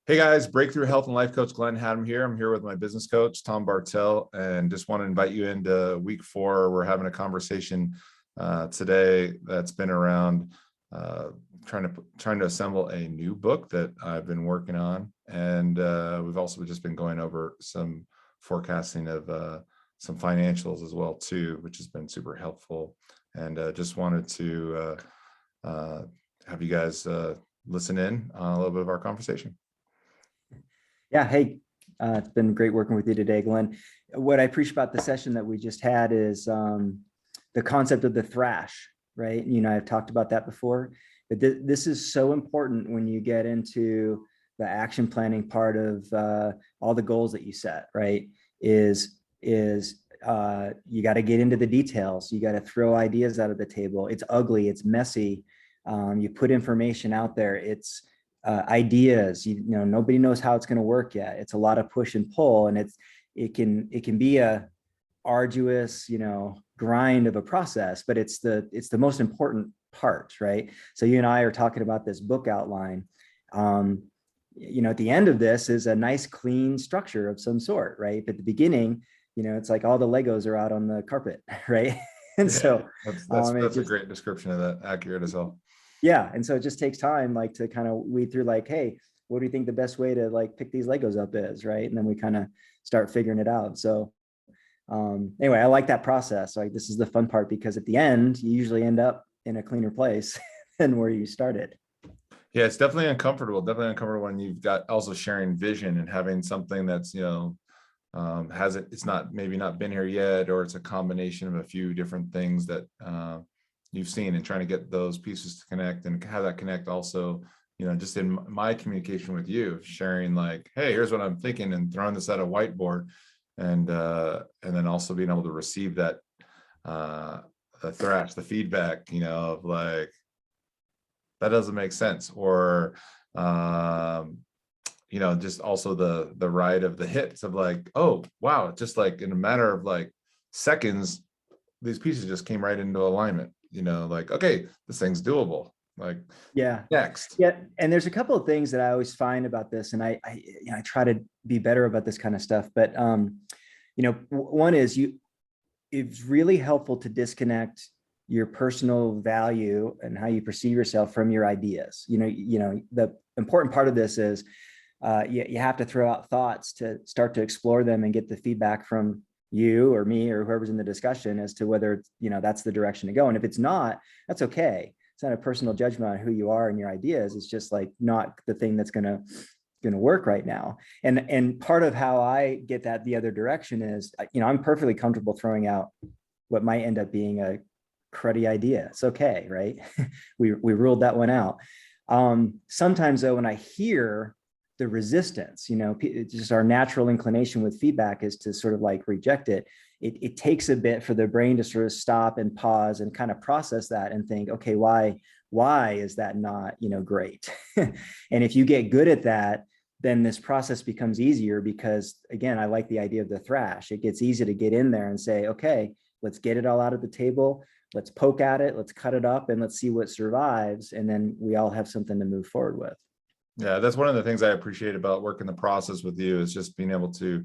Hey guys, Breakthrough Health and Life Coach Glenn Hattem here. I'm here with my business coach, Tom Bartel, and just want to invite you into week 4. We're having a conversation today that's been around trying to assemble a new book that I've been working on. And we've also just been going over some forecasting of some financials as well too, which has been super helpful. And just wanted to have you guys listen in on a little bit of our conversation. Yeah, hey, it's been great working with you today, Glenn. What I appreciate about the session that we just had is the concept of the thrash, right? You know, I've talked about that before, but this is so important when you get into the action planning part of all the goals that you set, right? Is you got to get into the details. You got to throw ideas out of the table. It's ugly, it's messy. You put information out there. It's ideas, you know, nobody knows how it's going to work yet. It's a lot of push and pull, and it can be a arduous, you know, grind of a process, but it's the most important part, right? So you and I are talking about this book outline. You know, at the end of this is a nice clean structure of some sort, right? But at the beginning, you know, it's like all the Legos are out on the carpet, right? And so that's a great description of that, accurate as well. Yeah. And so it just takes time, like, to kind of weed through, like, hey, what do you think the best way to like pick these Legos up is, right? And then we kind of start figuring it out. So anyway, I like that process. Like, this is the fun part, because at the end, you usually end up in a cleaner place than where you started. Yeah, it's definitely uncomfortable when you've got also sharing vision and having something that's, you know, it's not maybe not been here yet, or it's a combination of a few different things that you've seen, and trying to get those pieces to connect and have that connect also, you know, just in my communication with you, sharing like, hey, here's what I'm thinking, and throwing this at a whiteboard, and then also being able to receive that the thrash, the feedback, you know, of like, that doesn't make sense, or you know, just also the ride of the hits of like, oh wow, just like in a matter of like seconds, these pieces just came right into alignment, you know, like, okay, this thing's doable, like, yeah, next. Yeah. And there's a couple of things that I always find about this, and I try to be better about this kind of stuff. But you know, one is it's really helpful to disconnect your personal value and how you perceive yourself from your ideas. You know, the important part of this is you have to throw out thoughts to start to explore them and get the feedback from you or me or whoever's in the discussion as to whether, you know, that's the direction to go. And if it's not, that's okay. It's not a personal judgment on who you are and your ideas. It's just like not the thing that's gonna work right now. And part of how I get that the other direction is, you know, I'm perfectly comfortable throwing out what might end up being a cruddy idea. It's okay, right? we ruled that one out. Sometimes though, when I hear the resistance, you know, it's just our natural inclination with feedback is to sort of like reject it. It takes a bit for the brain to sort of stop and pause and kind of process that and think, okay, why is that not, you know, great? And if you get good at that, then this process becomes easier, because again, I like the idea of the thrash. It gets easy to get in there and say, okay, let's get it all out of the table. Let's poke at it. Let's cut it up, and let's see what survives. And then we all have something to move forward with. Yeah, that's one of the things I appreciate about working the process with you, is just being able to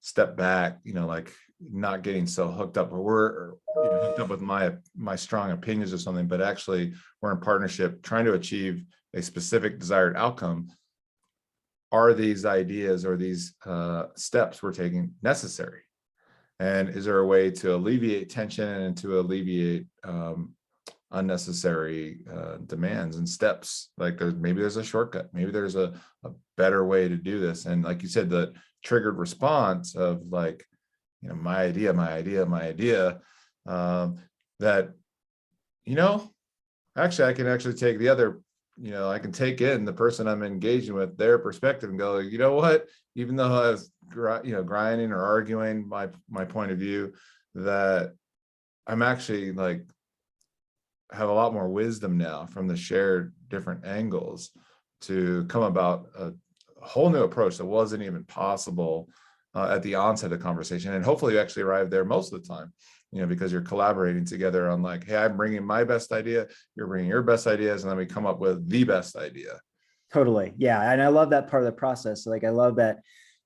step back, you know, like not getting so hooked up, or you know, hooked up with my strong opinions or something, but actually we're in partnership trying to achieve a specific desired outcome. Are these ideas or these steps we're taking necessary? And is there a way to alleviate tension and to alleviate unnecessary demands and steps? Like maybe there's a shortcut, maybe there's a better way to do this. And like you said, the triggered response of like, you know, my idea, that, you know, actually I can actually take the other, you know, I can take in the person I'm engaging with, their perspective, and go, you know what, even though I was, you know, grinding or arguing my point of view, that I'm actually like have a lot more wisdom now from the shared different angles to come about a whole new approach that wasn't even possible at the onset of the conversation. And hopefully you actually arrive there most of the time, you know, because you're collaborating together on like, hey, I'm bringing my best idea, you're bringing your best ideas, and then we come up with the best idea. Totally. Yeah. And I love that part of the process. Like, I love that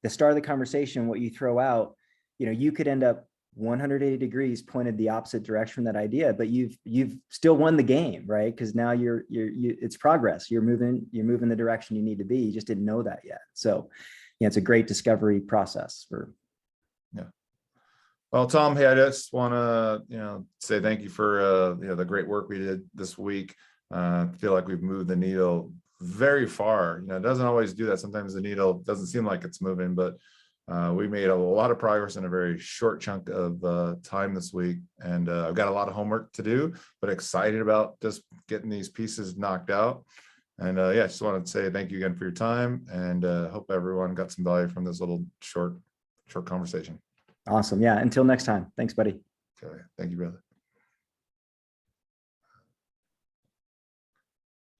the start of the conversation, what you throw out, you could end up 180 degrees pointed the opposite direction from that idea, but you've still won the game, right? Because now it's progress. You're moving the direction you need to be. You just didn't know that yet. So yeah, it's a great discovery process for. Yeah. Well, Tom, hey, I just want to, say thank you for, the great work we did this week. I feel like we've moved the needle very far. It doesn't always do that. Sometimes the needle doesn't seem like it's moving, but we made a lot of progress in a very short chunk of time this week. And I've got a lot of homework to do, but excited about just getting these pieces knocked out. And yeah, just wanted to say thank you again for your time, and hope everyone got some value from this little short conversation. Awesome. Yeah. Until next time. Thanks, buddy. Okay. Thank you, brother.